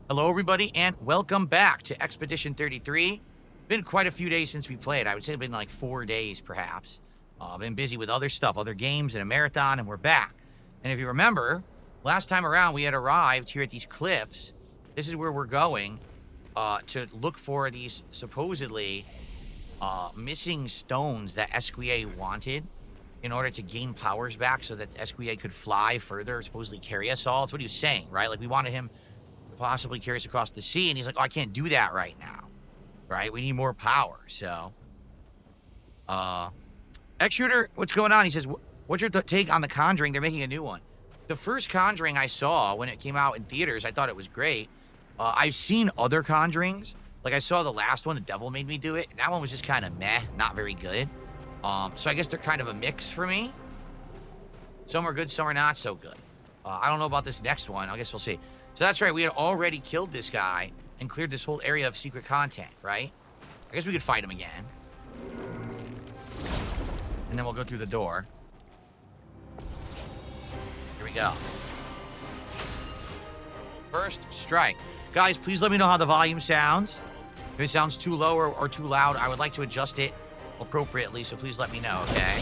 Hello, everybody, and welcome back to Expedition 33. Been quite a few days since we played. I would say it's been like 4 days, perhaps. Been busy with other stuff, other games, and a marathon, and we're back. And if you remember, last time around, we had arrived here at these cliffs. This is where we're going to look for these supposedly missing stones that Esquier wanted in order to gain powers back so that Esquier could fly further, supposedly carry us all. That's what he was saying, right? Like, we wanted him possibly carry us across the sea, and he's like, oh, I can't do that right now, right? We need more power. So X-Shooter, what's going on? He says, what's your take on The Conjuring? They're making a new one. The first Conjuring I saw when it came out in theaters, I thought it was great. I've seen other Conjurings. Like, I saw the last one, The Devil Made Me Do It, and that one was just kind of meh, not very good. So I guess they're kind of a mix for me. Some are good, some are not so good. I don't know about this next one. I guess we'll see. So that's right, we had already killed this guy and cleared this whole area of secret content, right? I guess we could fight him again. And then we'll go through the door. Here we go. First strike. Guys, please let me know how the volume sounds. If it sounds too low or too loud, I would like to adjust it appropriately, so please let me know, okay?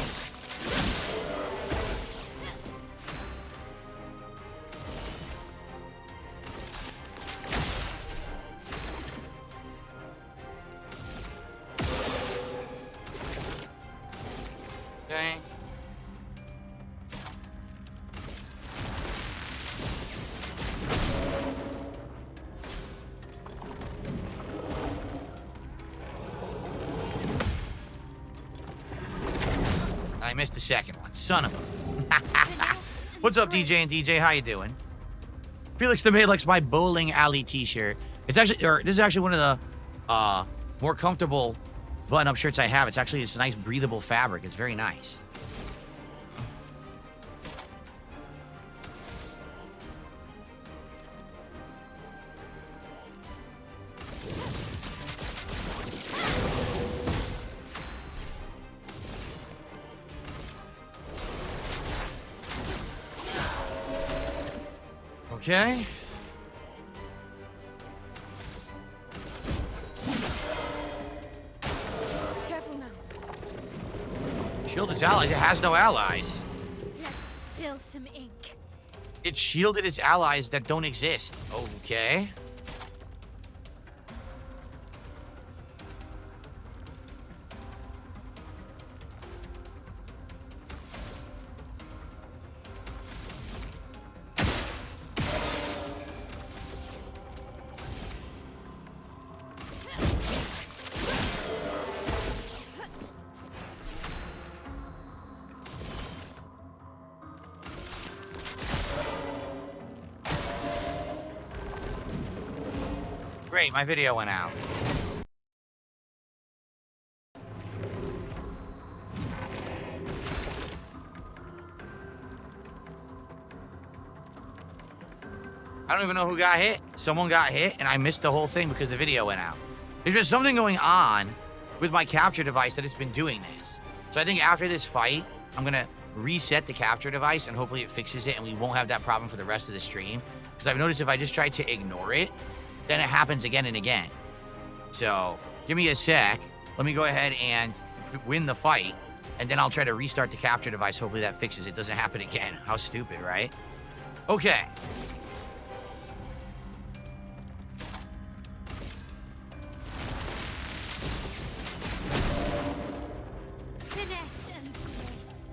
Okay. I missed the second one. Son of a... What's up, DJ and DJ? How you doing? Felix the Maid likes my bowling alley t-shirt. It's actually... Or, this is actually one of the more comfortable button-up shirts I have. It's a nice breathable fabric. It's very nice. Okay. Careful now. Shield its allies. It has no allies. Let's spill some ink. It shielded its allies that don't exist. Okay. Great, my video went out. I don't even know who got hit. Someone got hit, and I missed the whole thing because the video went out. There's been something going on with my capture device that it's been doing this. So I think after this fight, I'm going to reset the capture device, and hopefully it fixes it, and we won't have that problem for the rest of the stream. Because I've noticed if I just try to ignore it, then it happens again and again. So, give me a sec. Let me go ahead and win the fight, and then I'll try to restart the capture device. Hopefully that fixes it. Doesn't happen again. How stupid, right? Okay. Finesse and grace.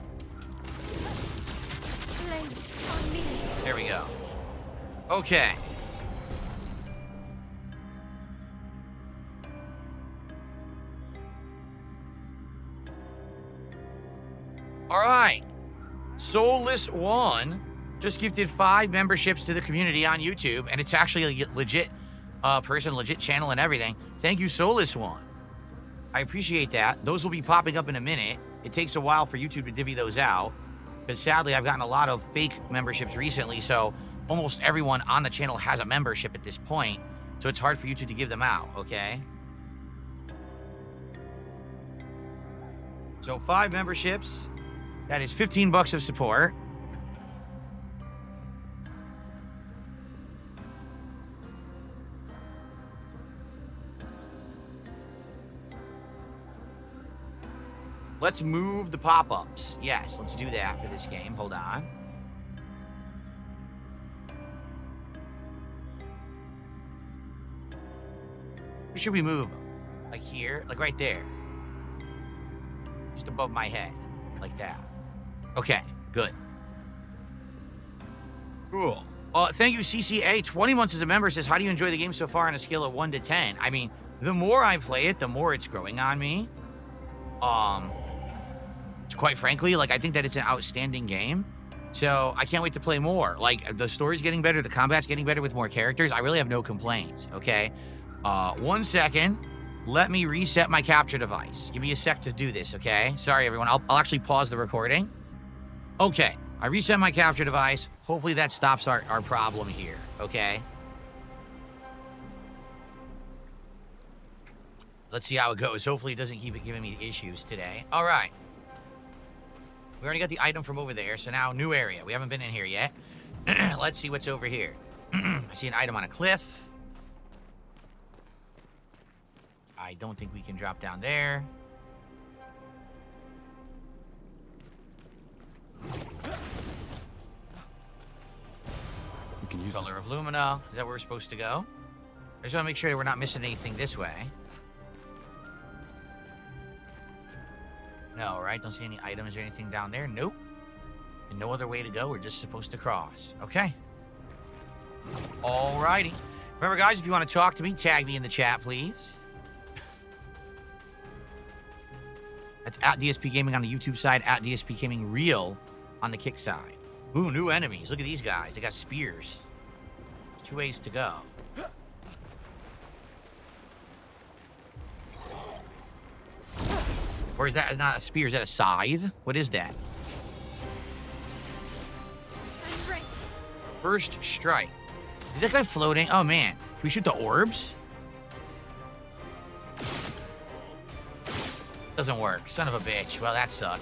Place on me. There we go. Okay. All right. Soulless One just gifted 5 memberships to the community on YouTube, and it's actually a legit person, legit channel and everything. Thank you, Soulless One. I appreciate that. Those will be popping up in a minute. It takes a while for YouTube to divvy those out, because sadly, I've gotten a lot of fake memberships recently, so almost everyone on the channel has a membership at this point, so it's hard for YouTube to give them out, okay? So 5 memberships. That is 15 bucks of support. Let's move the pop-ups. Yes, let's do that for this game. Hold on. Where should we move them? Like here? Like right there. Just above my head. Like that. Okay, good. Cool. Thank you, CCA. 20 months as a member says, how do you enjoy the game so far on a scale of 1 to 10? I mean, the more I play it, the more it's growing on me. Quite frankly, like, I think that it's an outstanding game. So I can't wait to play more. Like, the story's getting better, the combat's getting better with more characters. I really have no complaints, okay? 1 second. Let me reset my capture device. Give me a sec to do this, okay? Sorry, everyone. I'll actually pause the recording. Okay. I reset my capture device. Hopefully that stops our problem here, okay? Let's see how it goes. Hopefully it doesn't keep it giving me issues today. All right. We already got the item from over there, so now new area. We haven't been in here yet. Let's see what's over here. I see an item on a cliff. I don't think we can drop down there. We can use Color of Lumina. Is that where we're supposed to go? I just want to make sure that we're not missing anything this way. No, right? Don't see any items or anything down there. Nope. And no other way to go. We're just supposed to cross. Okay. Alrighty. Remember, guys, if you want to talk to me, tag me in the chat, please. That's at DSPGaming on the YouTube side, at DSPGaming Real on the Kick side. Ooh, new enemies. Look at these guys. They got spears. There's 2 ways to go. Or is that not a spear? Is that a scythe? What is that? I'm ready. First strike. Is that guy floating? Oh, man. Can we shoot the orbs? Doesn't work. Son of a bitch. Well, that sucked.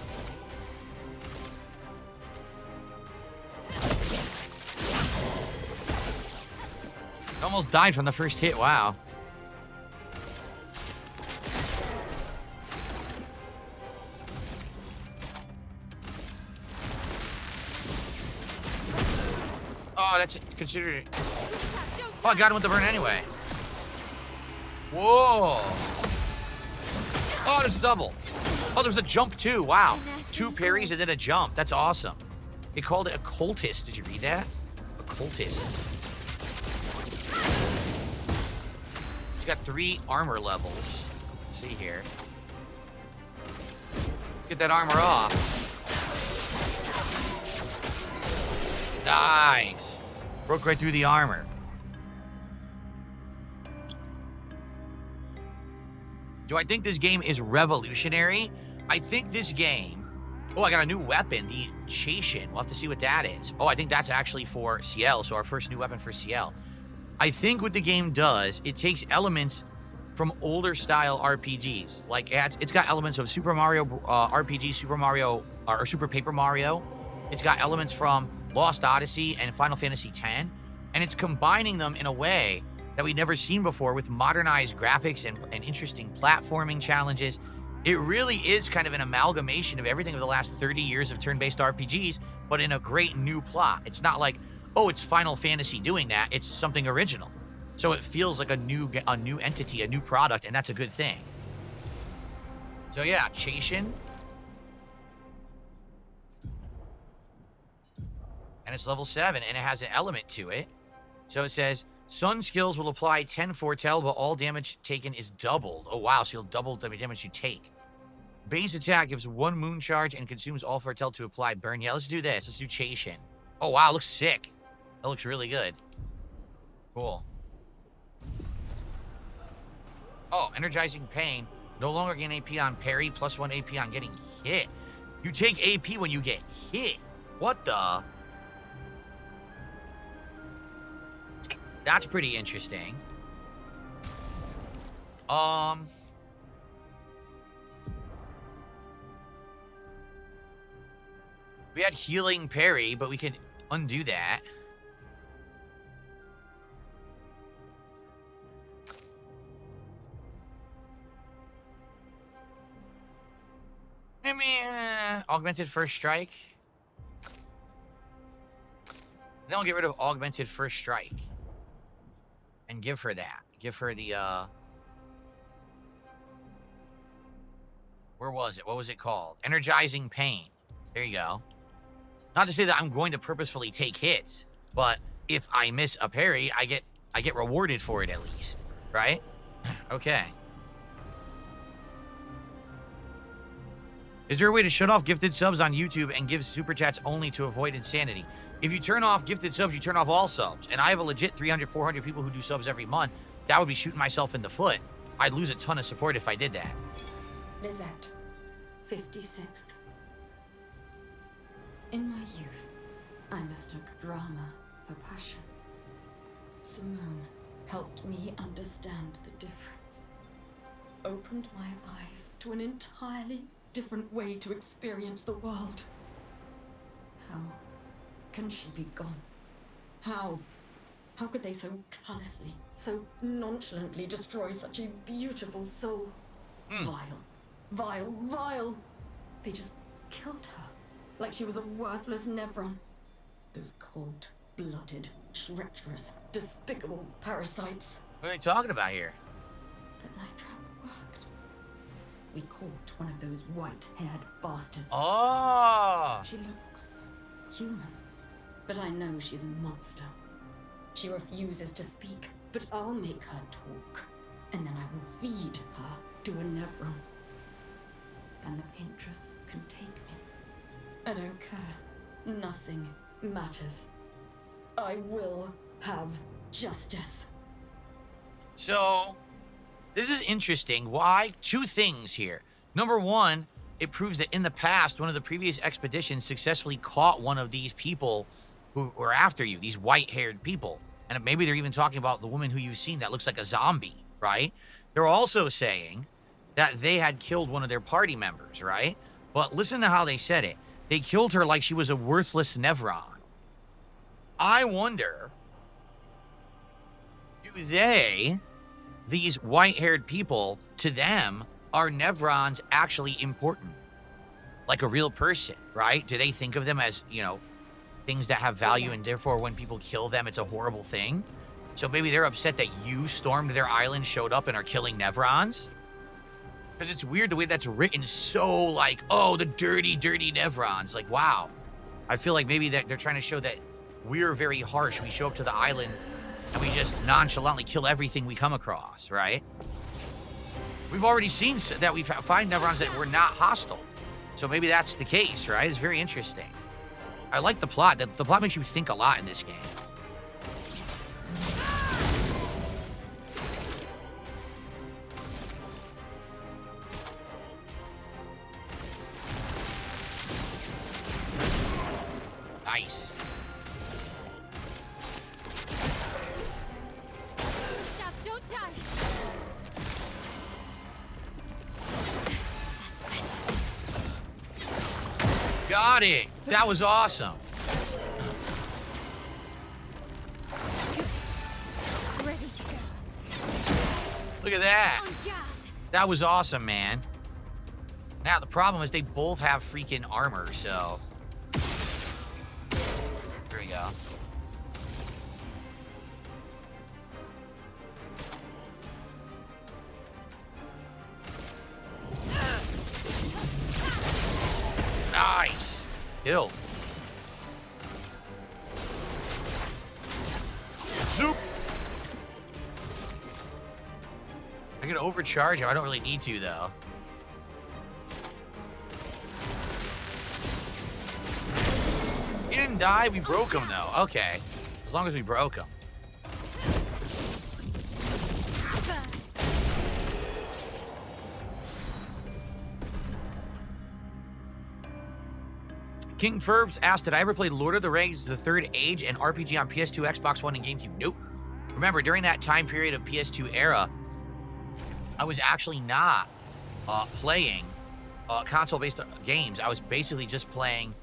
Almost died from the first hit. Wow. Oh, that's considered it. Oh, I got him with the burn anyway. Whoa. Oh, there's a double. Oh, there's a jump too. Wow. 2 parries and then a jump. That's awesome. They called it a cultist. Did you read that? A cultist. He's got 3 armor levels. Let's see here. Get that armor off. Nice. Broke right through the armor. Do I think this game is revolutionary? I think this game... Oh, I got a new weapon, the Chashin. We'll have to see what that is. Oh, I think that's actually for CL, so our first new weapon for CL. I think what the game does, it takes elements from older style RPGs. Like, it's got elements of Super Mario RPG, Super Mario, or Super Paper Mario. It's got elements from Lost Odyssey and Final Fantasy X. And it's combining them in a way that we've never seen before with modernized graphics and interesting platforming challenges. It really is kind of an amalgamation of everything of the last 30 years of turn-based RPGs, but in a great new plot. It's not like, oh, it's Final Fantasy doing that. It's something original. So it feels like a new entity, a new product, and that's a good thing. So yeah, Chashin. And it's level 7, and it has an element to it. So it says, Sun skills will apply 10 foretell, but all damage taken is doubled. Oh, wow, so you'll double the damage you take. Base attack gives 1 moon charge and consumes all foretell to apply burn. Yeah, let's do this. Let's do Chashin. Oh, wow, looks sick. That looks really good. Cool. Oh, energizing pain. No longer gain AP on parry, plus 1 AP on getting hit. You take AP when you get hit. What the... That's pretty interesting. We had healing parry, but we could undo that. Maybe augmented first strike. Then I'll get rid of augmented first strike. And give her that. Give her the, where was it? What was it called? Energizing pain. There you go. Not to say that I'm going to purposefully take hits, but if I miss a parry, I get rewarded for it at least, right? Okay. Is there a way to shut off gifted subs on YouTube and give super chats only to avoid insanity? If you turn off gifted subs, you turn off all subs. And I have a legit 300, 400 people who do subs every month. That would be shooting myself in the foot. I'd lose a ton of support if I did that. Lizette, 56th. In my youth, I mistook drama for passion. Simone helped me understand the difference. Opened my eyes to an entirely different way to experience the world. How can she be gone? How could they so callously, so nonchalantly destroy such a beautiful soul? Vile, vile, vile! They just killed her, like she was a worthless Nevron. Those cold-blooded, treacherous, despicable parasites. What are they talking about here? But Night Trap worked. We caught one of those white-haired bastards. Oh! She looks human, but I know she's a monster. She refuses to speak, but I'll make her talk, and then I will feed her to a Nevron. Then the Paintress can take me. I don't care. Nothing matters. I will have justice. So, this is interesting. Why? Two things here. Number one, it proves that in the past, one of the previous expeditions successfully caught one of these people who were after you, these white-haired people. And maybe they're even talking about the woman who you've seen that looks like a zombie, right? They're also saying that they had killed one of their party members, right? But listen to how they said it. They killed her like she was a worthless Nevron. I wonder, do they, these white-haired people, to them, are Nevrons actually important? Like a real person, right? Do they think of them as, you know, things that have value, and therefore when people kill them, it's a horrible thing? So maybe they're upset that you stormed their island, showed up, and are killing Nevrons? Because it's weird the way that's written, so like, oh, the dirty, dirty Nevrons. Like, wow. I feel like maybe that they're trying to show that we're very harsh. We show up to the island and we just nonchalantly kill everything we come across, right? We've already seen that we find Nevrons that were not hostile. So maybe that's the case, right? It's very interesting. I like the plot. The plot makes you think a lot in this game. Nice. Stop, don't die. That's better. Got it. That was awesome. Ready to go. Look at that. On guard. That was awesome, man. Now, the problem is they both have freaking armor, so... There we go. Nice. Kill. Zoop. I can overcharge him. I don't really need to, though. He didn't die. We broke him, though. Okay. As long as we broke him. King Ferbs asked, did I ever play Lord of the Rings, The Third Age, and RPG on PS2, Xbox One, and GameCube? Nope. Remember, during that time period of PS2 era, I was actually not playing console-based games. I was basically just playing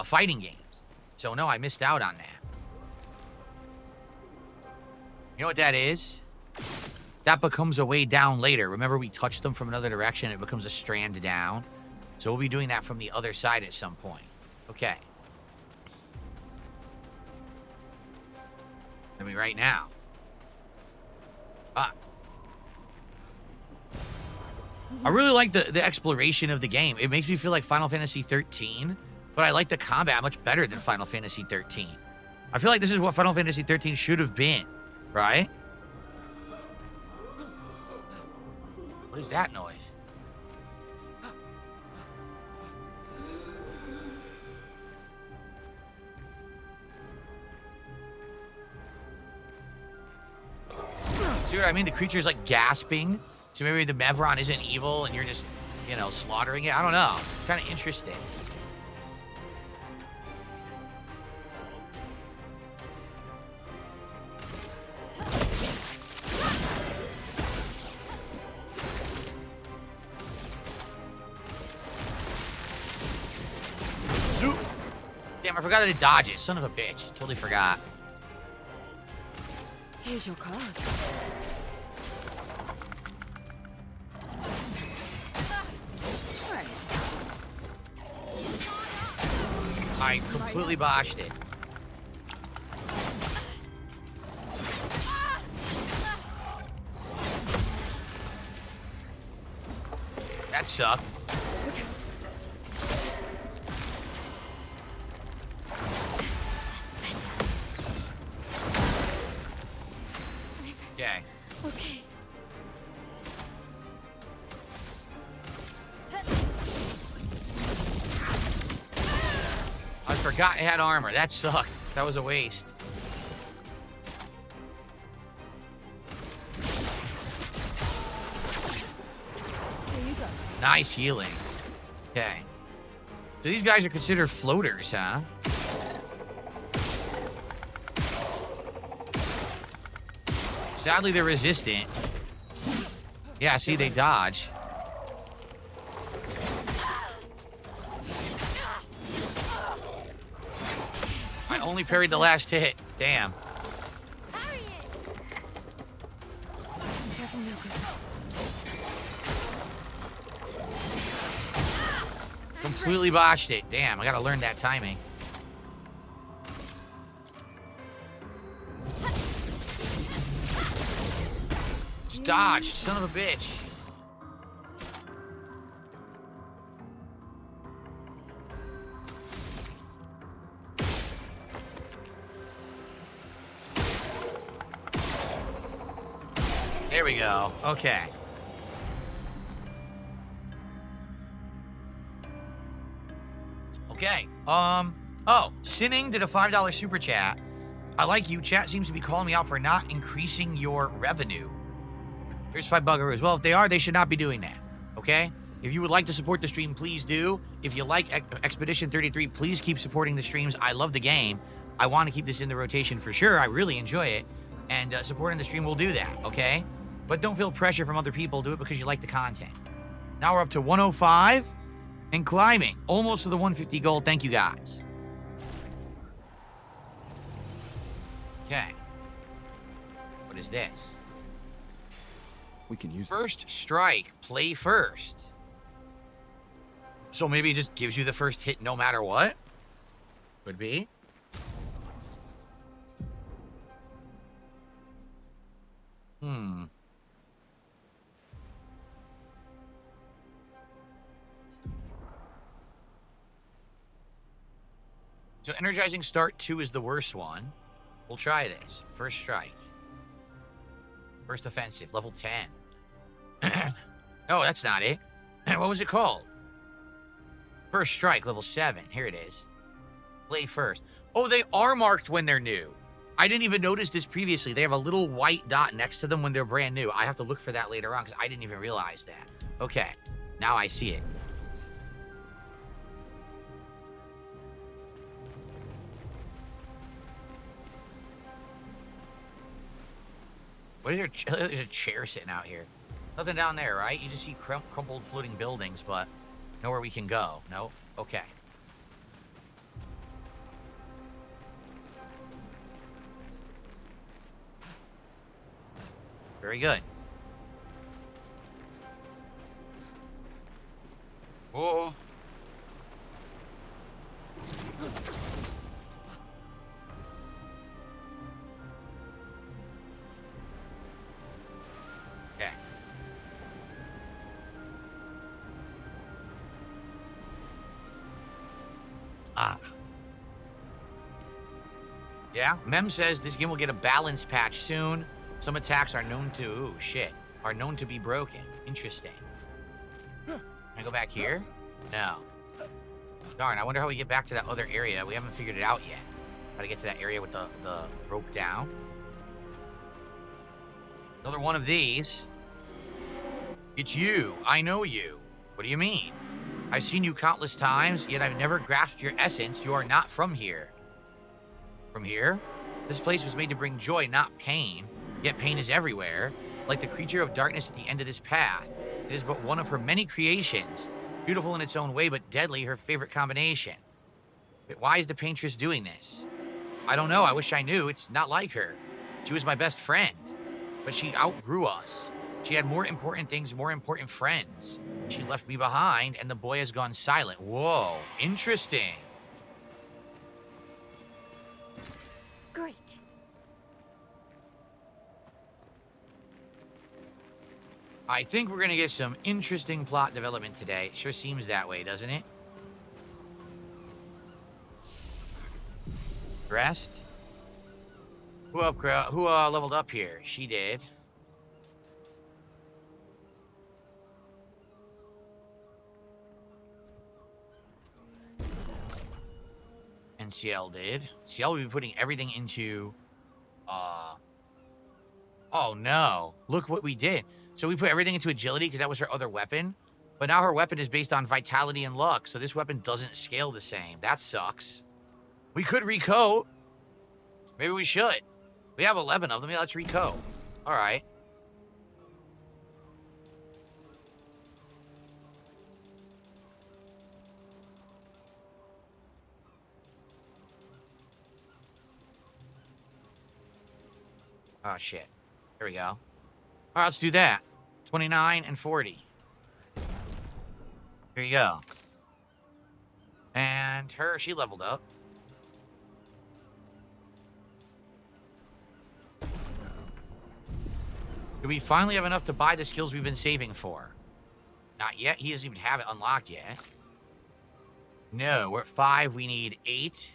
fighting games. So, no, I missed out on that. You know what that is? That becomes a way down later. Remember, we touched them from another direction. It becomes a strand down. So we'll be doing that from the other side at some point. Okay. I mean, right now. I really like the exploration of the game. It makes me feel like Final Fantasy 13, but I like the combat much better than Final Fantasy 13. I feel like this is what Final Fantasy 13 should have been, right? What is that noise? See what I mean? The creature's like gasping. So maybe the Mevron isn't evil and you're just, you know, slaughtering it. I don't know. Kind of interesting. Damn, I forgot to dodge it. Son of a bitch. Totally forgot. Here's your card. I completely botched it. That sucked. Okay. Okay. I forgot it had armor. That sucked. That was a waste. Here you go. Nice healing. Okay. So these guys are considered floaters, huh? Sadly, they're resistant. Yeah, see, they dodge. I only parried the last hit. Damn. Parry it. Careful, Milka. Completely botched it. Damn, I gotta learn that timing. Just dodged, son of a bitch. There we go. Okay. Okay. Oh, Sinning did a $5 super chat. I like you. Chat seems to be calling me out for not increasing your revenue. Here's 5 buggeroos. Well, if they are, they should not be doing that. Okay? If you would like to support the stream, please do. If you like Expedition 33, please keep supporting the streams. I love the game. I want to keep this in the rotation for sure. I really enjoy it. And supporting the stream will do that, okay? But don't feel pressure from other people. Do it because you like the content. Now we're up to 105 and climbing. Almost to the 150 gold. Thank you, guys. Okay. What is this? We can use First strike. Play first. So maybe it just gives you the first hit no matter what? Could be. So energizing start 2 is the worst one. We'll try this. First strike. First offensive, level 10. No, that's not it. What was it called? First strike, level 7. Here it is. Play first. Oh, they are marked when they're new. I didn't even notice this previously. They have a little white dot next to them when they're brand new. I have to look for that later on because I didn't even realize that. Okay, now I see it. What is your... There's a chair sitting out here. Nothing down there, right? You just see crumpled floating buildings, but nowhere we can go. No? Okay. Very good. Oh, Ah. Yeah, Mem says this game will get a balance patch soon. Some attacks are known to, ooh, shit, are known to be broken. Interesting. Can I go back here? No. Darn, I wonder how we get back to that other area. We haven't figured it out yet. How to get to that area with the rope down. Another one of these. It's you. I know you. What do you mean? I've seen you countless times, yet I've never grasped your essence. You are not from here. From here? This place was made to bring joy, not pain. Yet pain is everywhere. Like the creature of darkness at the end of this path. It is but one of her many creations. Beautiful in its own way, but deadly, her favorite combination. But why is the paintress doing this? I don't know. I wish I knew. It's not like her. She was my best friend. But she outgrew us. She had more important things, more important friends. She left me behind, and the boy has gone silent. Whoa, interesting. Great. I think we're going to get some interesting plot development today. It sure seems that way, doesn't it? Rest? Who leveled up here? She did. And CL did. CL will be putting everything into... Oh, no. Look what we did. So we put everything into agility because that was her other weapon. But now her weapon is based on vitality and luck. So this weapon doesn't scale the same. That sucks. We could recoat. Maybe we should. We have 11 of them. Yeah, let's recoat. All right. Oh, shit. Here we go. All right, let's do that. 29 and 40. Here you go. And her, she leveled up. Do we finally have enough to buy the skills we've been saving for? Not yet. He doesn't even have it unlocked yet. No, we're at 5. We need 8.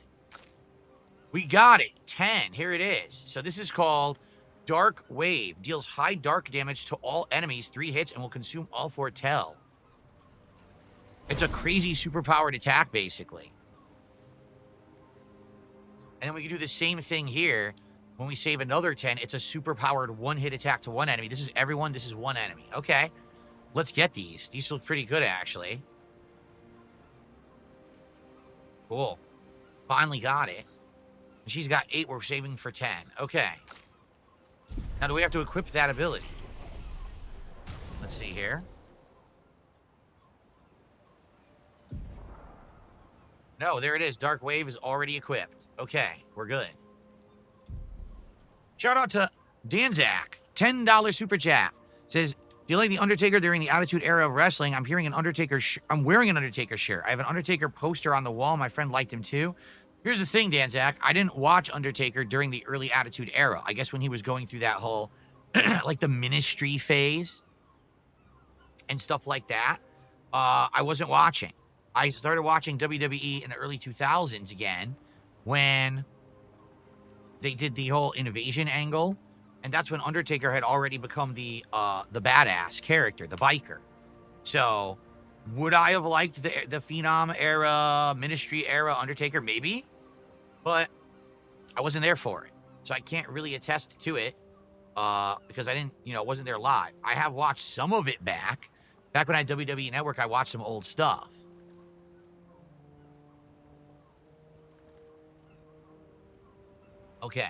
We got it. 10. Here it is. So this is called Dark Wave. Deals high dark damage to all enemies. 3 hits and will consume all foretell. It's a crazy superpowered attack, basically. And then we can do the same thing here. When we save another 10, it's a superpowered 1-hit attack to 1 enemy. This is everyone. This is 1 enemy. Okay. Let's get these. These look pretty good, actually. Cool. Finally got it. And she's got 8. We're saving for 10. Okay. Now, do we have to equip that ability? Let's see here. No, there it is. Dark Wave is already equipped. Okay, we're good. Shout out to Danzak. $10 super chat. Says, do you like The Undertaker during the Attitude Era of wrestling? I'm wearing an Undertaker shirt. I have an Undertaker poster on the wall. My friend liked him too. Here's the thing, Danzak. I didn't watch Undertaker during the early Attitude Era. I guess when he was going through that whole, like the ministry phase and stuff like that, I wasn't watching. I started watching WWE in the early 2000s again when they did the whole invasion angle, and that's when Undertaker had already become the badass character, the biker. So, would I have liked the Phenom era, Ministry era Undertaker? Maybe, but I wasn't there for it, so I can't really attest to it because I didn't, wasn't there live. I have watched some of it back when I had WWE Network. I watched some old stuff. Okay.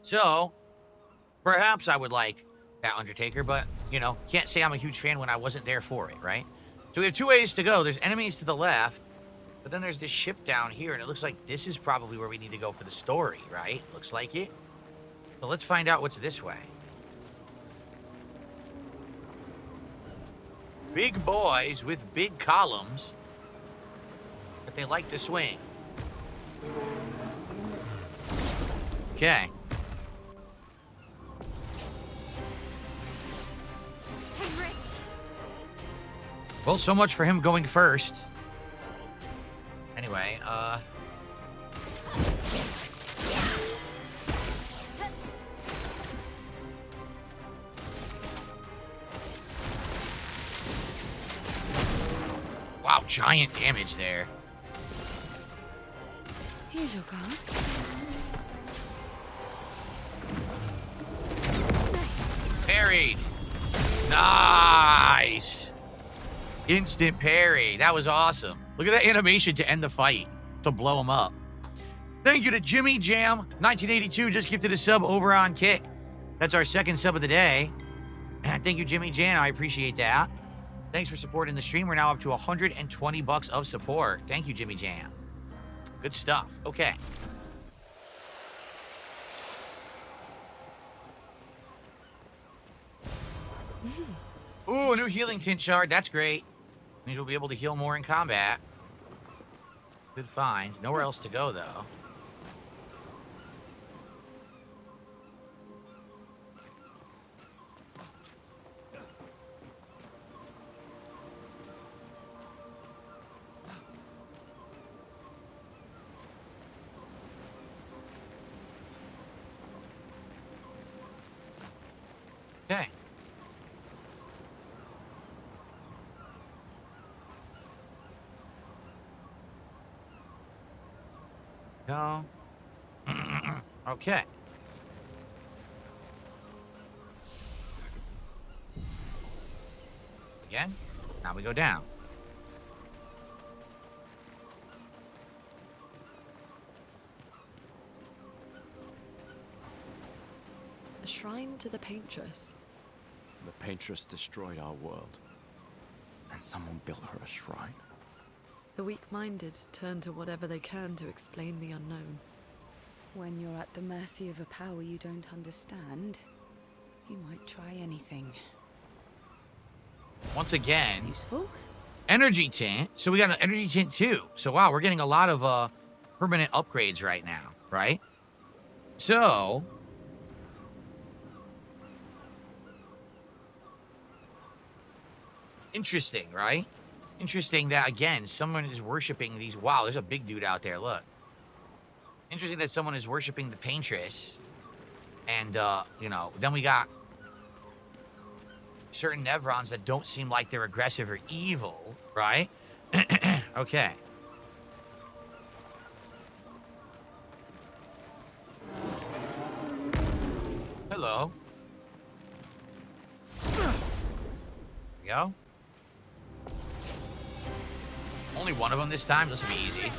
So, perhaps I would like that Undertaker, but, can't say I'm a huge fan when I wasn't there for it, right? So we have 2 ways to go. There's enemies to the left, but then there's this ship down here, and it looks like this is probably where we need to go for the story, right? Looks like it. So let's find out what's this way. Big boys with big columns that they like to swing. Okay. Well, so much for him going first. Wow, giant damage there. Here's your card. Parried. Nice. Instant parry. That was awesome. Look at that animation to end the fight, to blow him up. Thank you to Jimmy Jam 1982, just gifted a sub over on Kick. That's our second sub of the day. Thank you, Jimmy Jam. I appreciate that. Thanks for supporting the stream. We're now up to 120 bucks of support. Thank you, Jimmy Jam. Good stuff. Okay. Ooh, a new healing tint shard. That's great. Means we'll be able to heal more in combat. Good find. Nowhere else to go, though. Okay. Go. Okay. Again. Now we go down. A shrine to the Paintress. The Paintress destroyed our world. And someone built her a shrine. The weak-minded turn to whatever they can to explain the unknown. When you're at the mercy of a power you don't understand, you might try anything. Once again, Useful? energy tint. So we got an energy tint too. So wow, we're getting a lot of permanent upgrades right now, right? So interesting, right? Interesting that, again, someone is worshiping these... Wow, there's a big dude out there, look. Interesting that someone is worshiping the Paintress. And, you know, then we got certain Nevrons that don't seem like they're aggressive or evil, right? Okay. Hello. There we go. Only one of them this time? This will be easy.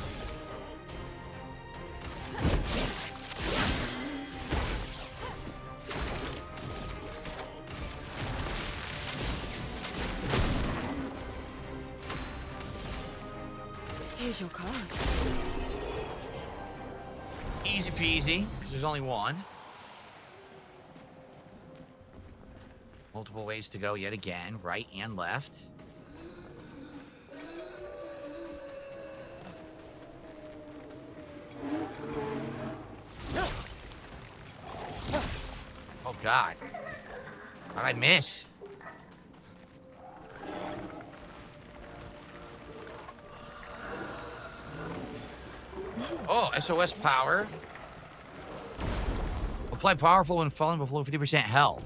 Here's your card. Easy peasy, because there's only one. Multiple ways to go yet again, right and left. Oh, God. How'd I miss? Oh, SOS power. Apply powerful when falling below 50% health.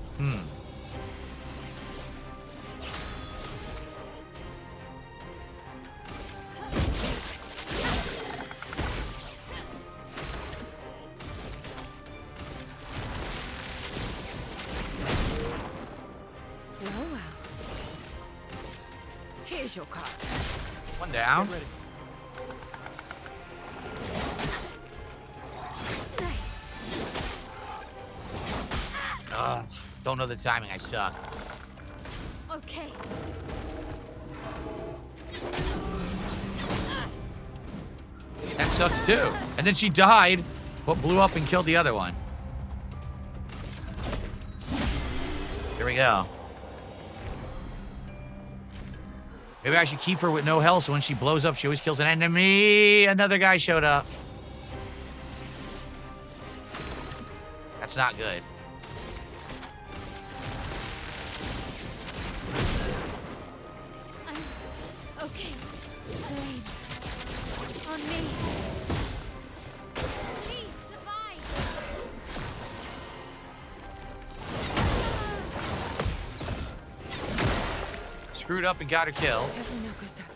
Well. Here's your card. One down. Nice. Don't know the timing. I suck. Okay. That sucks too. And then she died, but blew up and killed the other one. Here we go. Maybe I should keep her with no health so when she blows up, she always kills an enemy. Another guy showed up. That's not good. Okay. Blades. On me. Please survive. Screwed up and got her killed. Careful now, Gustav.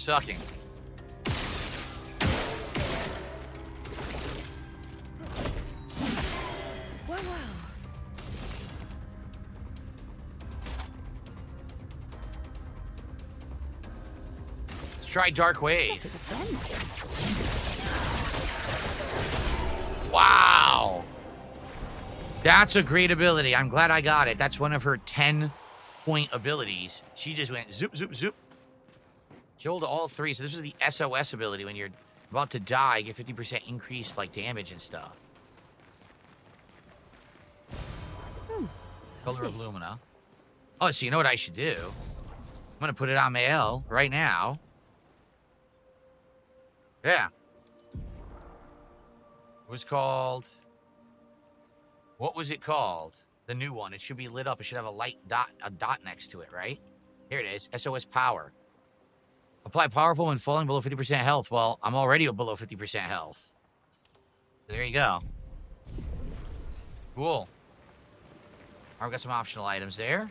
sucking. Wow, wow. Let's try Dark Wave. Look, it's a friend. Wow. That's a great ability. I'm glad I got it. That's one of her 10-point abilities. She just went zoop, zoop, zoop. Killed all 3. So this is the SOS ability. When you're about to die, get 50% increased like damage and stuff. Color of Lumina. Oh, so you know what I should do? I'm going to put it on my L right now. Yeah. It was called... What was it called? The new one. It should be lit up. It should have a dot next to it, right? Here it is. SOS Power. Apply powerful when falling below 50% health. Well, I'm already below 50% health. So there you go. Cool. All right, we got some optional items there.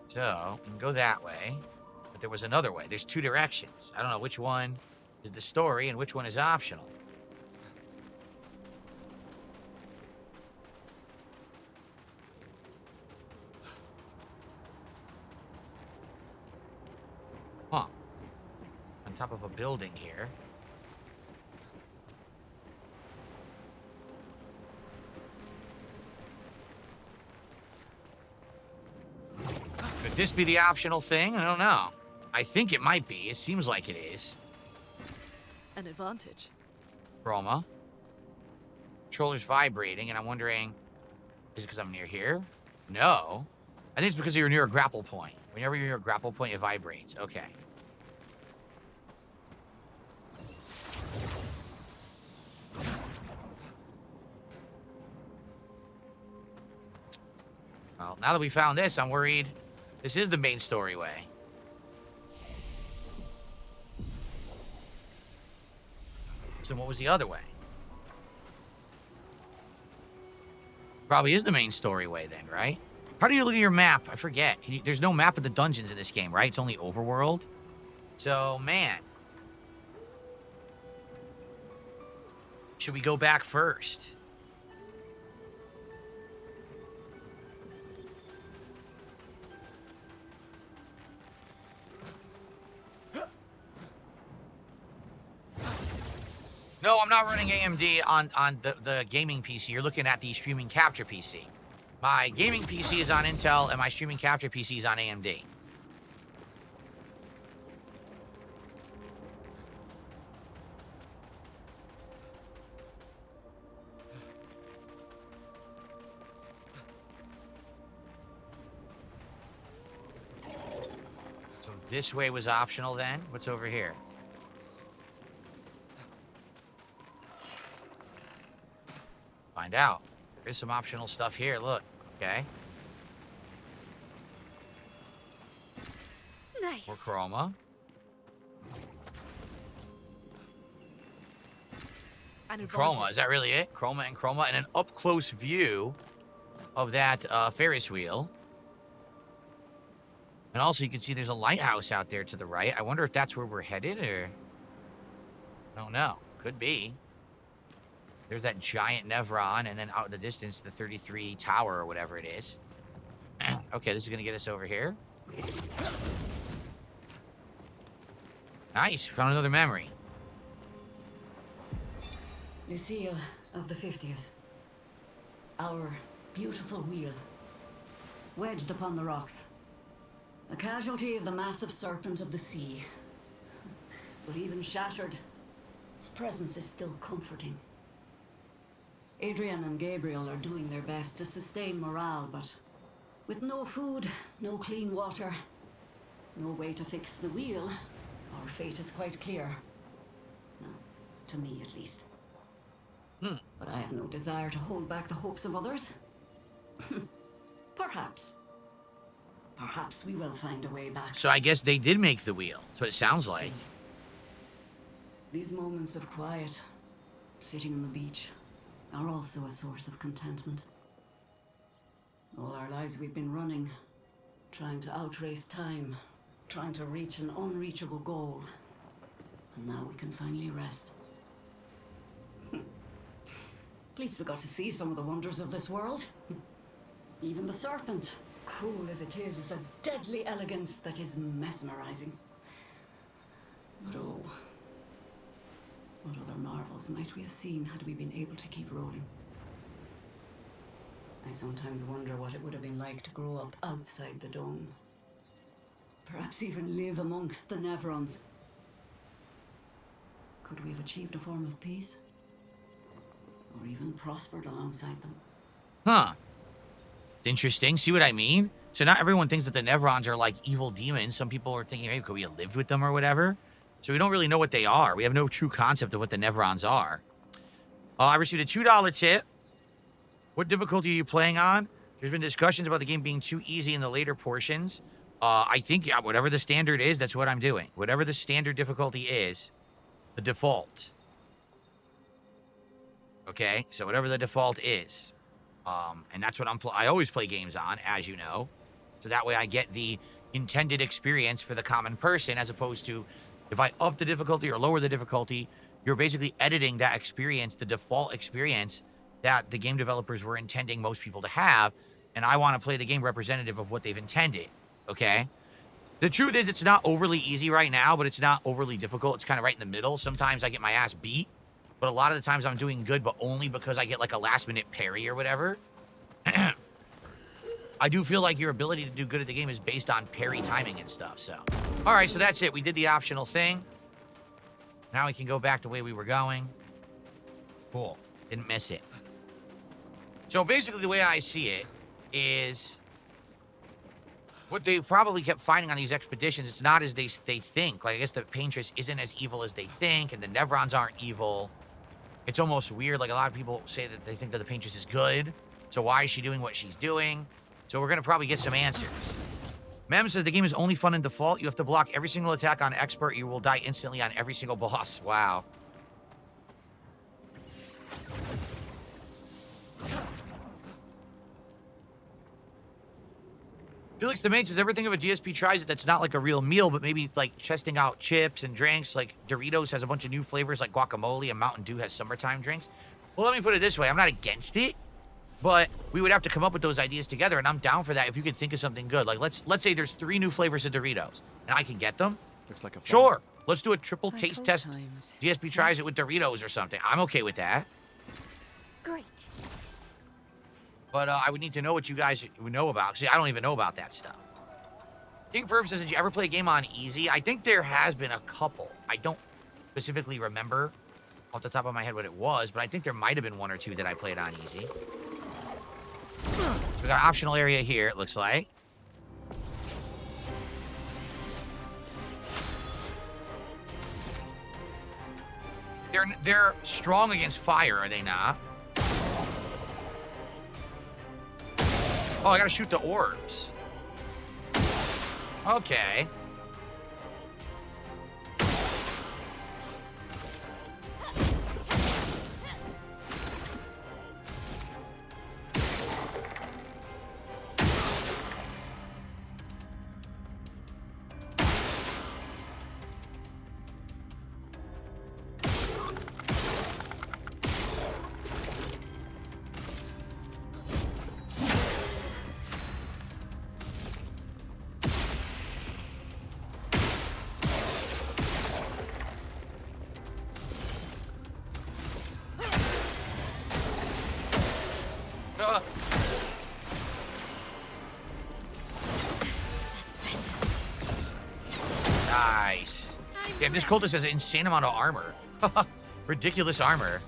So, we can go that way. But there was another way. There's 2 directions. I don't know which one is the story and which one is optional. Huh. On top of a building here. Could this be the optional thing? I don't know. I think it might be. It seems like it is. An advantage. Chroma. Controller's vibrating, and I'm wondering, is it because I'm near here? No. I think it's because you're near a grapple point. Whenever you're near a grapple point, it vibrates. Okay. Well, now that we found this, I'm worried this is the main story way. So what was the other way? Probably is the main story way then, right? How do you look at your map? I forget. There's no map of the dungeons in this game, right? It's only overworld. So, man. Should we go back first? No, I'm not running AMD on the gaming PC. You're looking at the streaming capture PC. My gaming PC is on Intel, and my streaming capture PC is on AMD. So this way was optional then? What's over here? Find out. There is some optional stuff here. Look. Okay. Nice. More chroma. An Chroma. advantage. Is that really it? Chroma and chroma. And an up-close view of that Ferris wheel. And also, you can see there's a lighthouse out there to the right. I wonder if that's where we're headed, or... I don't know. Could be. There's that giant Nevron, and then out in the distance, the 33 tower, or whatever it is. Okay, this is going to get us over here. Nice. Found another memory. Lucille of the 50th. Our beautiful wheel. Wedged upon the rocks. A casualty of the massive serpent of the sea. But even shattered, its presence is still comforting. Adrian and Gabriel are doing their best to sustain morale, but with no food, no clean water, no way to fix the wheel, our fate is quite clear. No, to me at least. But I have no desire to hold back the hopes of others. Perhaps. Perhaps we will find a way back. So I guess they did make the wheel. That's what it sounds like. These moments of quiet, sitting on the beach, are also a source of contentment. All our lives we've been running, trying to outrace time, trying to reach an unreachable goal. And now we can finally rest. At least we got to see some of the wonders of this world. Even the serpent, cruel as it is a deadly elegance that is mesmerizing. But oh, what other marvels might we have seen had we been able to keep rolling? I sometimes wonder what it would have been like to grow up outside the dome. Perhaps even live amongst the Nevrons. Could we have achieved a form of peace? Or even prospered alongside them? Huh. Interesting. See what I mean? So not everyone thinks that the Nevrons are like evil demons. Some people are thinking, maybe could we have lived with them or whatever? So we don't really know what they are. We have no true concept of what the Nevrons are. I received a $2 tip. What difficulty are you playing on? There's been discussions about the game being too easy in the later portions. I think, yeah, whatever the standard is, that's what I'm doing. Whatever the standard difficulty is, the default. Okay? So whatever the default is. And that's what I always play games on, as you know. So that way I get the intended experience for the common person, as opposed to if I up the difficulty or lower the difficulty, you're basically editing that experience, the default experience that the game developers were intending most people to have, and I want to play the game representative of what they've intended, okay? The truth is it's not overly easy right now, but it's not overly difficult. It's kind of right in the middle. Sometimes I get my ass beat, but a lot of the times I'm doing good, but only because I get like a last-minute parry or whatever. I do feel like your ability to do good at the game is based on parry timing and stuff, so. All right, so that's it. We did the optional thing. Now we can go back the way we were going. Cool. Didn't miss it. So basically the way I see it is what they probably kept finding on these expeditions, it's not as they think. Like, I guess the Paintress isn't as evil as they think, and the Nevrons aren't evil. It's almost weird. Like, a lot of people say that they think that the Paintress is good. So why is she doing what she's doing? So we're going to probably get some answers. Mem says the game is only fun in default. You have to block every single attack on expert. You will die instantly on every single boss. Wow. Felix the Maid says everything of a DSP tries it that's not like a real meal, but maybe like testing out chips and drinks. Like Doritos has a bunch of new flavors like guacamole, and Mountain Dew has summertime drinks. Well, let me put it this way. I'm not against it, but we would have to come up with those ideas together, and I'm down for that if you could think of something good. Like, let's say there's 3 new flavors of Doritos, and I can get them. Looks like a fun. Sure. Let's do a triple Like taste old test. times. DSP tries it with Doritos or something. I'm okay with that. Great. But I would need to know what you guys would know about. See, I don't even know about that stuff. King Ferb says, did you ever play a game on easy? I think there has been a couple. I don't specifically remember off the top of my head what it was, but I think there might have been 1 or 2 that I played on easy. So we got an optional area here, it looks like. They're strong against fire, are they not? Oh, I gotta shoot the orbs. Okay. Nice. Damn, this cultist has an insane amount of armor. Ridiculous armor.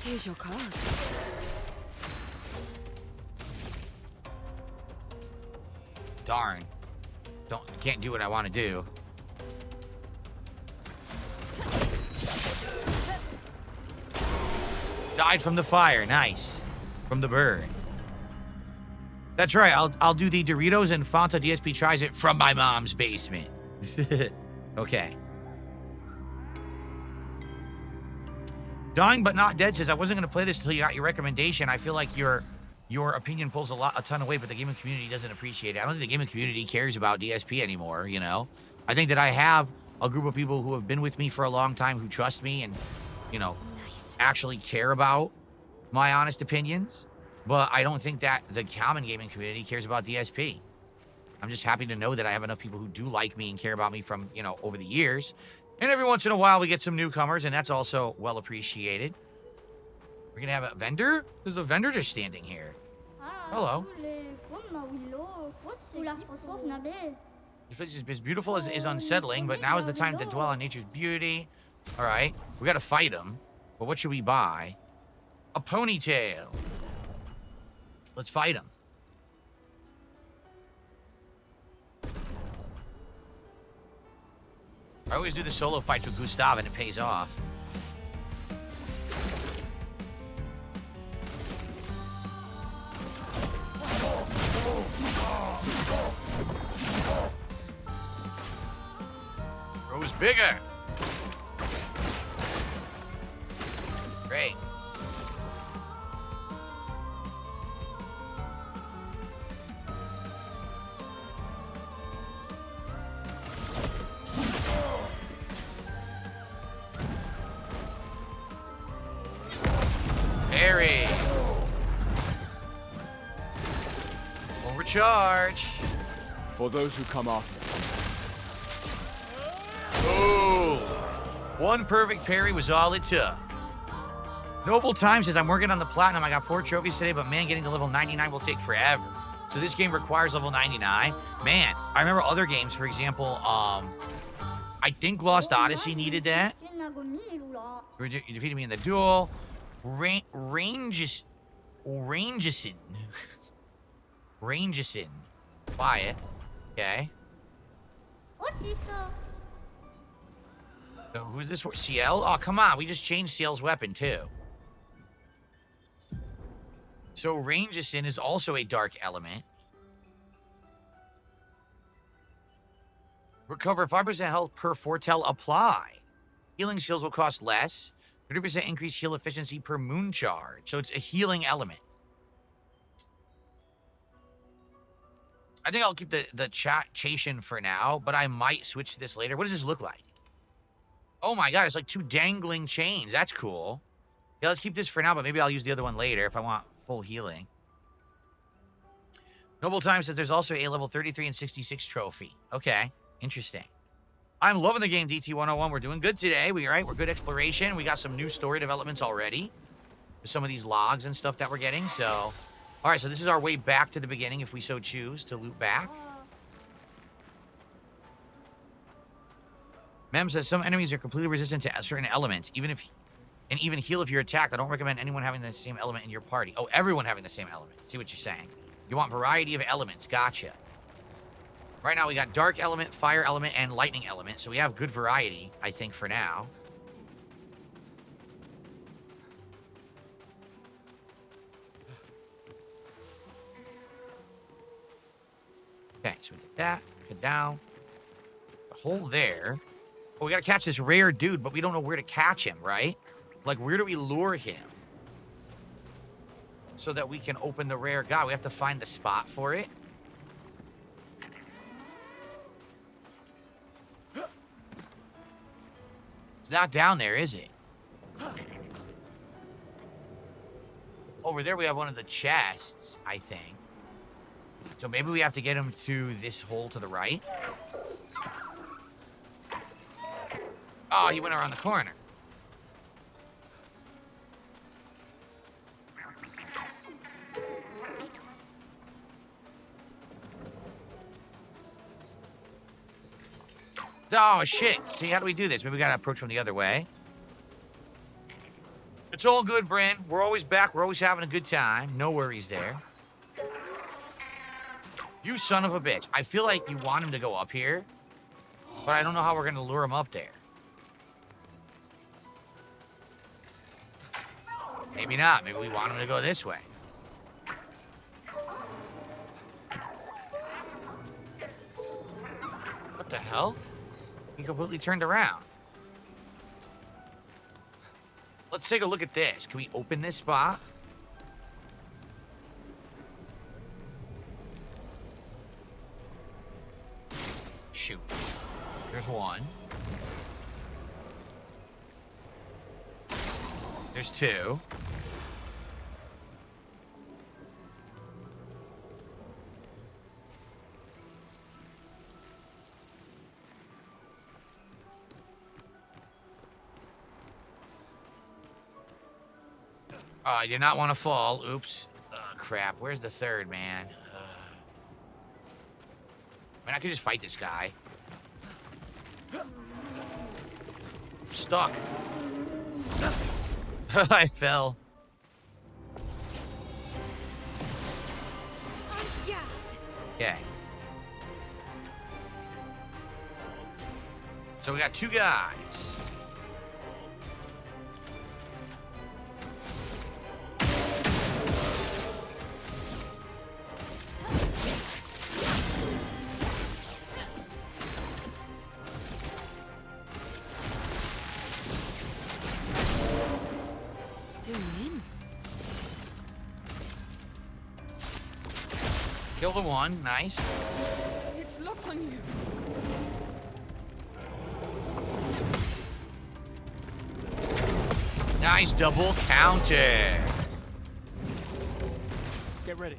Here's your card. Darn. Can't do what I want to do. Died from the fire. Nice. from the bird. That's right. I'll do the Doritos and Fanta DSP tries it from my mom's basement. Okay. Dying but not dead says I wasn't gonna play this until you got your recommendation. I feel like your opinion pulls a ton of weight, but the gaming community doesn't appreciate it. I don't think the gaming community cares about DSP anymore. You know, I think that I have a group of people who have been with me for a long time, who trust me, and you know, actually care about my honest opinions. But I don't think that the common gaming community cares about DSP. I'm just happy to know that I have enough people who do like me and care about me from, you know, over the years. And every once in a while, we get some newcomers, and that's also well appreciated. We're going to have a vendor? There's a vendor just standing here. Hello. This place is as beautiful as is unsettling, but now is the time to dwell on nature's beauty. All right. We got to fight him. But what should we buy? A ponytail. Let's fight him. I always do the solo fights with Gustav, and it pays off. Grows bigger. Great. Harry. Overcharge. For those who come after. Ooh. One perfect parry was all it took. Noble Time says, I'm working on the platinum. I got 4 trophies today, but man, getting to level 99 will take forever. So this game requires level 99. Man, I remember other games, for example, I think Lost Odyssey needed that. You defeated me in the duel. Rangeson. Buy it. Okay. So who's this for? CL? Oh, come on. We just changed CL's weapon, too. So Rangeson is also a dark element. Recover 5% health per foretell apply. Healing skills will cost less. 30% increased heal efficiency per moon charge. So it's a healing element. I think I'll keep the Chation for now, but I might switch to this later. What does this look like? Oh my god, it's like 2 dangling chains. That's cool. Yeah, let's keep this for now, but maybe I'll use the other one later if I want full healing. Noble Time says there's also a level 33 and 66 trophy. Okay, interesting. I'm loving the game, DT101. We're doing good today. We're good exploration. We got some new story developments already. With some of these logs and stuff that we're getting, so... All right, so this is our way back to the beginning, if we so choose, to loot back. Mem says some enemies are completely resistant to certain elements, even heal if you're attacked. I don't recommend anyone having the same element in your party. Oh, everyone having the same element. See what you're saying. You want variety of elements. Gotcha. Right now we got dark element, fire element, and lightning element, so we have good variety, I think, for now. Okay, so we did that. Get down. The hole there. Oh, we gotta catch this rare dude, but we don't know where to catch him, right? Like, where do we lure him? So that we can open the rare guy. We have to find the spot for it. It's not down there, is it? Over there we have one of the chests, I think. So maybe we have to get him through this hole to the right. Oh, he went around the corner. Oh, shit. See, how do we do this? Maybe we gotta approach from the other way. It's all good, Bryn. We're always back. We're always having a good time. No worries there. You son of a bitch. I feel like you want him to go up here, but I don't know how we're gonna lure him up there. Maybe not. Maybe we want him to go this way. What the hell? He completely turned around. Let's take a look at this. Can we open this spot? Shoot. There's one. There's two. I did not want to fall. Oops. Crap. Where's the third, man? I mean, I could just fight this guy. I'm stuck. I fell. Okay. So we got two guys. Kill the one, nice. It's locked on you. Nice double counter. Get ready.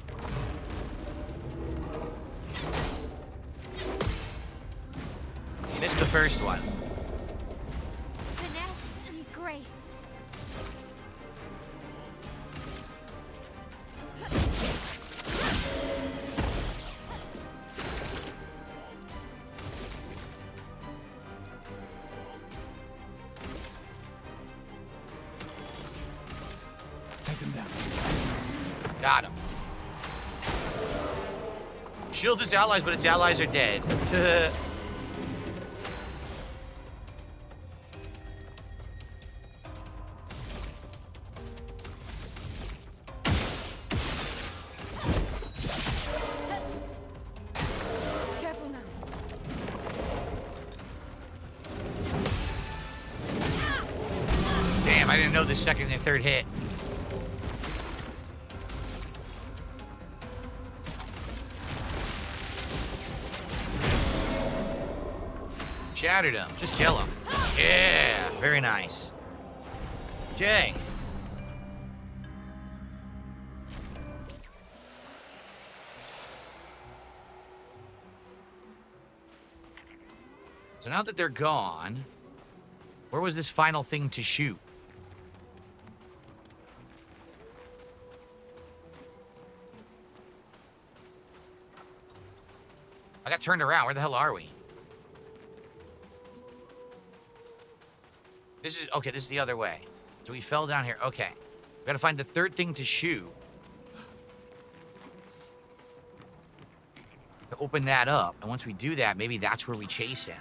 Missed the first one. Finesse and grace. Take him down. Got him. Shield its allies, but its allies are dead. Careful now. Damn, I didn't know the second and third hit. Shattered him. Just kill him. Yeah, very nice. Okay. So now that they're gone, where was this final thing to shoot? I got turned around. Where the hell are we? This is, okay, this is the other way. So we fell down here. Okay. We gotta find the third thing to shoot. To open that up. And once we do that, maybe that's where we chase him.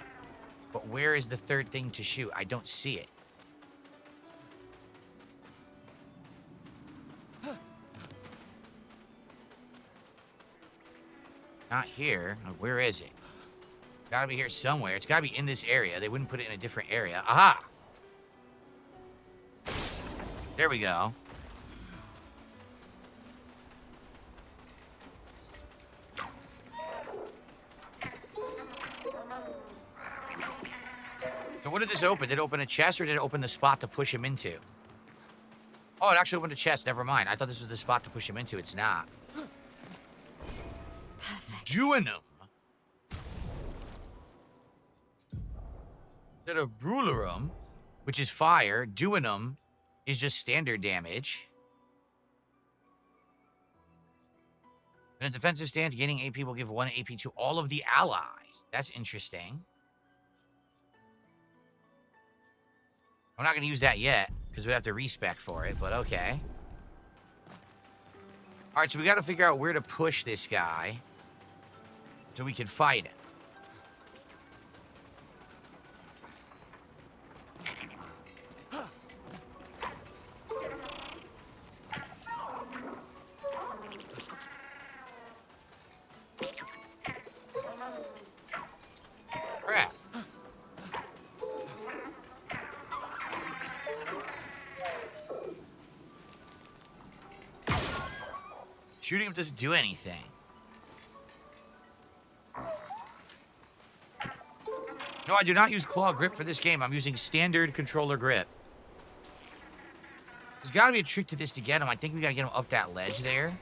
But where is the third thing to shoot? I don't see it. Not here. Where is it? Gotta be here somewhere. It's gotta be in this area. They wouldn't put it in a different area. Aha! There we go. So what did this open? Did it open a chest or did it open the spot to push him into? Oh, it actually opened a chest. Never mind. I thought this was the spot to push him into. It's not. Perfect. Duinum. Instead of Brularum, which is fire, Duinum is just standard damage. In a defensive stance, gaining AP will give 1 AP to all of the allies. That's interesting. I'm not going to use that yet, because we'd have to respec for it, but okay. Alright, so we got to figure out where to push this guy so we can fight him. Shooting him doesn't do anything. No, I do not use claw grip for this game. I'm using standard controller grip. There's got to be a trick to this to get him. I think we got to get him up that ledge there.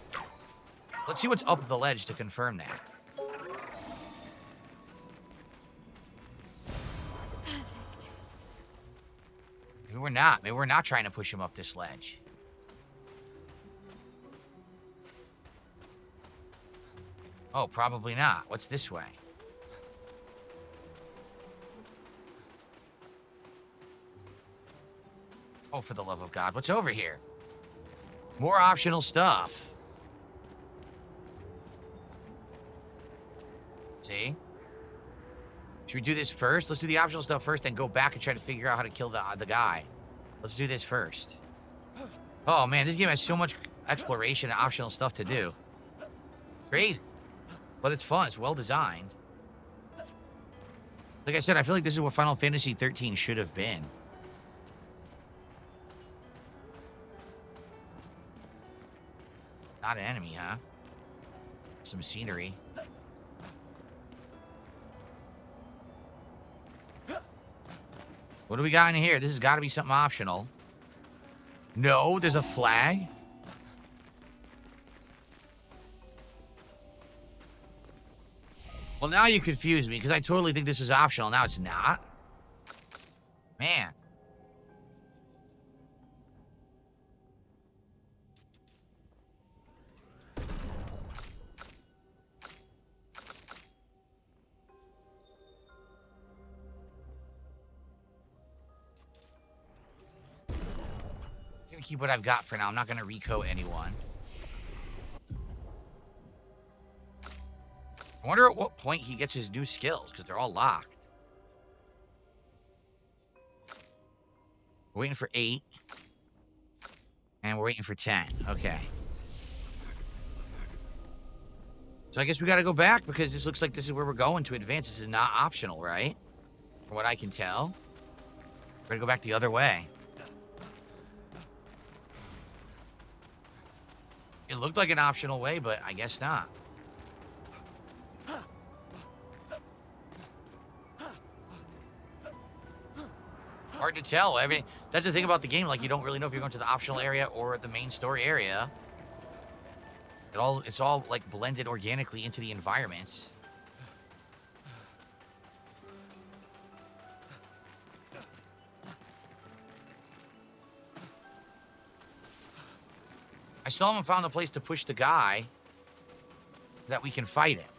Let's see what's up the ledge to confirm that. Maybe we're not. Maybe we're not trying to push him up this ledge. Oh, probably not. What's this way? Oh, for the love of God. What's over here? More optional stuff. See? Should we do this first? Let's do the optional stuff first, then go back and try to figure out how to kill the guy. Let's do this first. Oh, man, this game has so much exploration and optional stuff to do. Crazy. But it's fun. It's well designed. Like I said, I feel like this is what Final Fantasy 13 should have been. Not an enemy, huh? Some scenery. What do we got in here? This has got to be something optional. No, there's a flag. Well, now you confuse me because I totally think this was optional. Now it's not. Man. I'm gonna keep what I've got for now. I'm not gonna recoat anyone. I wonder at what point he gets his new skills, because they're all locked. We're waiting for 8. And we're waiting for 10. Okay. So I guess we gotta go back, because this looks like this is where we're going to advance. This is not optional, right? From what I can tell. We're gonna go back the other way. It looked like an optional way, but I guess not. Hard to tell. That's the thing about the game. Like, you don't really know if you're going to the optional area or the main story area. It's all like blended organically into the environments. I still haven't found a place to push the guy that we can fight him.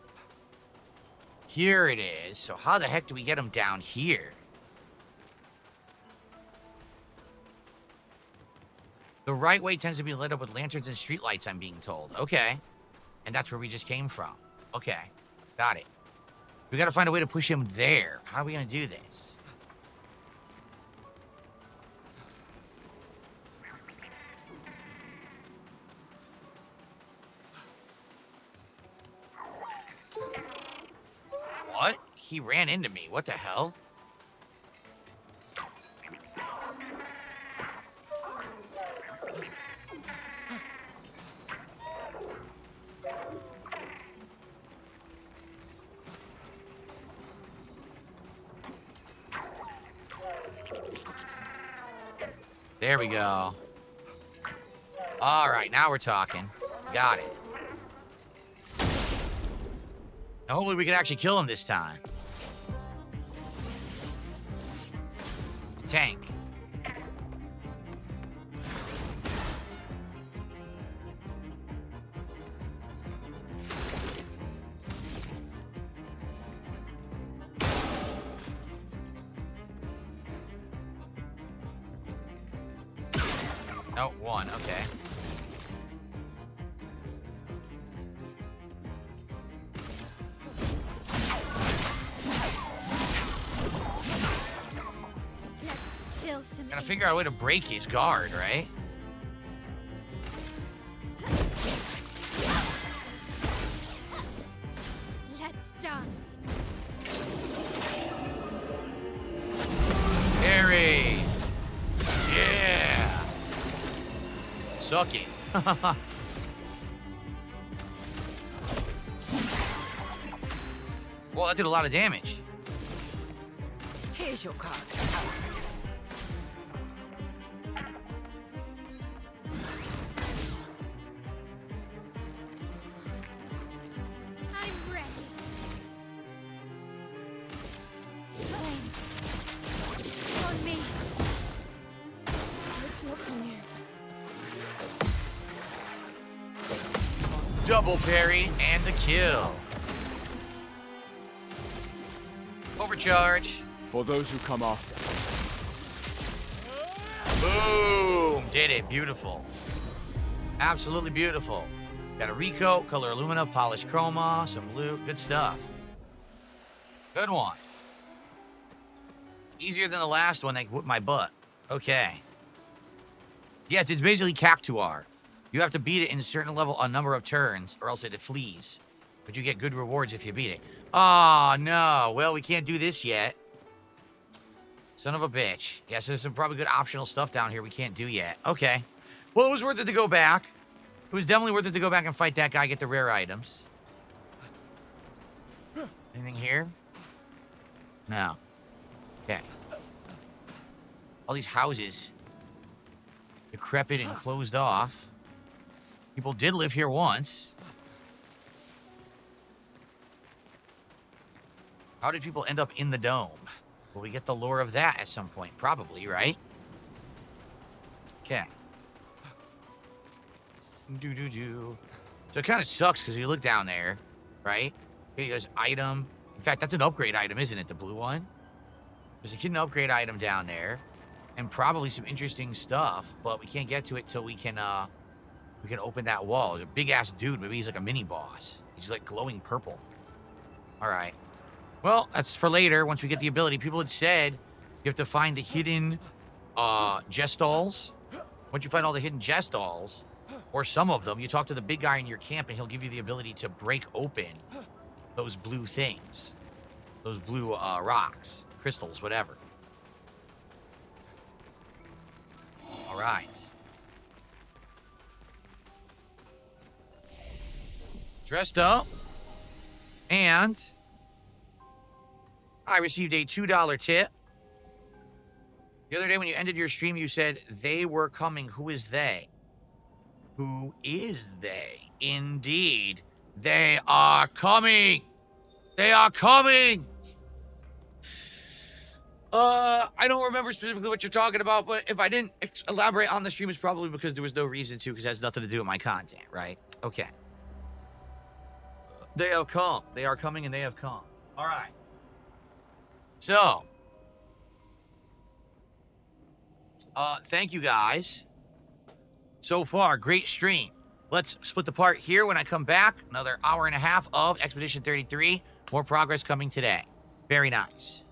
Here it is. So how the heck do we get him down here? The right way tends to be lit up with lanterns and streetlights, I'm being told. Okay. And that's where we just came from. Okay. Got it. We gotta find a way to push him there. How are we gonna do this? What? He ran into me. What the hell? There we go. All right, now we're talking. Got it. Now hopefully we can actually kill him this time. Tank. Oh, 1, okay. Gotta figure out a way to break his guard, right? Let's dance. Harry! Yeah! Suck it. Well, that did a lot of damage. Here's your card. I'm ready. Flames. On me. It's not on you. Double parry and the kill. Overcharge. For those who come after. Boom! Did it. Beautiful. Absolutely beautiful. Got a recoat, color alumina, polished chroma, some loot. Good stuff. Good one. Easier than the last one that whipped my butt. Okay. Yes, it's basically Cactuar. You have to beat it in a certain level a number of turns, or else it flees. But you get good rewards if you beat it. Oh, no. Well, we can't do this yet. Son of a bitch. Yeah, so there's some probably good optional stuff down here we can't do yet. Okay. Well, it was worth it to go back. It was definitely worth it to go back and fight that guy, get the rare items. Anything here? No. Okay. All these houses. Decrepit and closed off. People did live here once. How did people end up in the dome? Will we get the lore of that at some point? Probably, right? Okay. So it kind of sucks because you look down there, right? Here goes item. In fact, that's an upgrade item, isn't it? The blue one? There's a hidden upgrade item down there. And probably some interesting stuff, but we can't get to it till we can open that wall. There's a big-ass dude. Maybe he's like a mini-boss. He's like glowing purple. All right. Well, that's for later once we get the ability. People had said you have to find the hidden Gestalls. Once you find all the hidden Gestalls, or some of them, you talk to the big guy in your camp and he'll give you the ability to break open those blue things. Those blue rocks, crystals, whatever. All right. Dressed up. And I received a $2 tip. The other day when you ended your stream, you said they were coming. Who is they? Who is they? Indeed, they are coming. They are coming. I don't remember specifically what you're talking about, but if I didn't elaborate on the stream, it's probably because there was no reason to, because it has nothing to do with my content, right? Okay. They have come. They are coming and they have come. All right. So, thank you guys. So far, great stream. Let's split the part here when I come back. Another hour and a half of Expedition 33. More progress coming today. Very nice.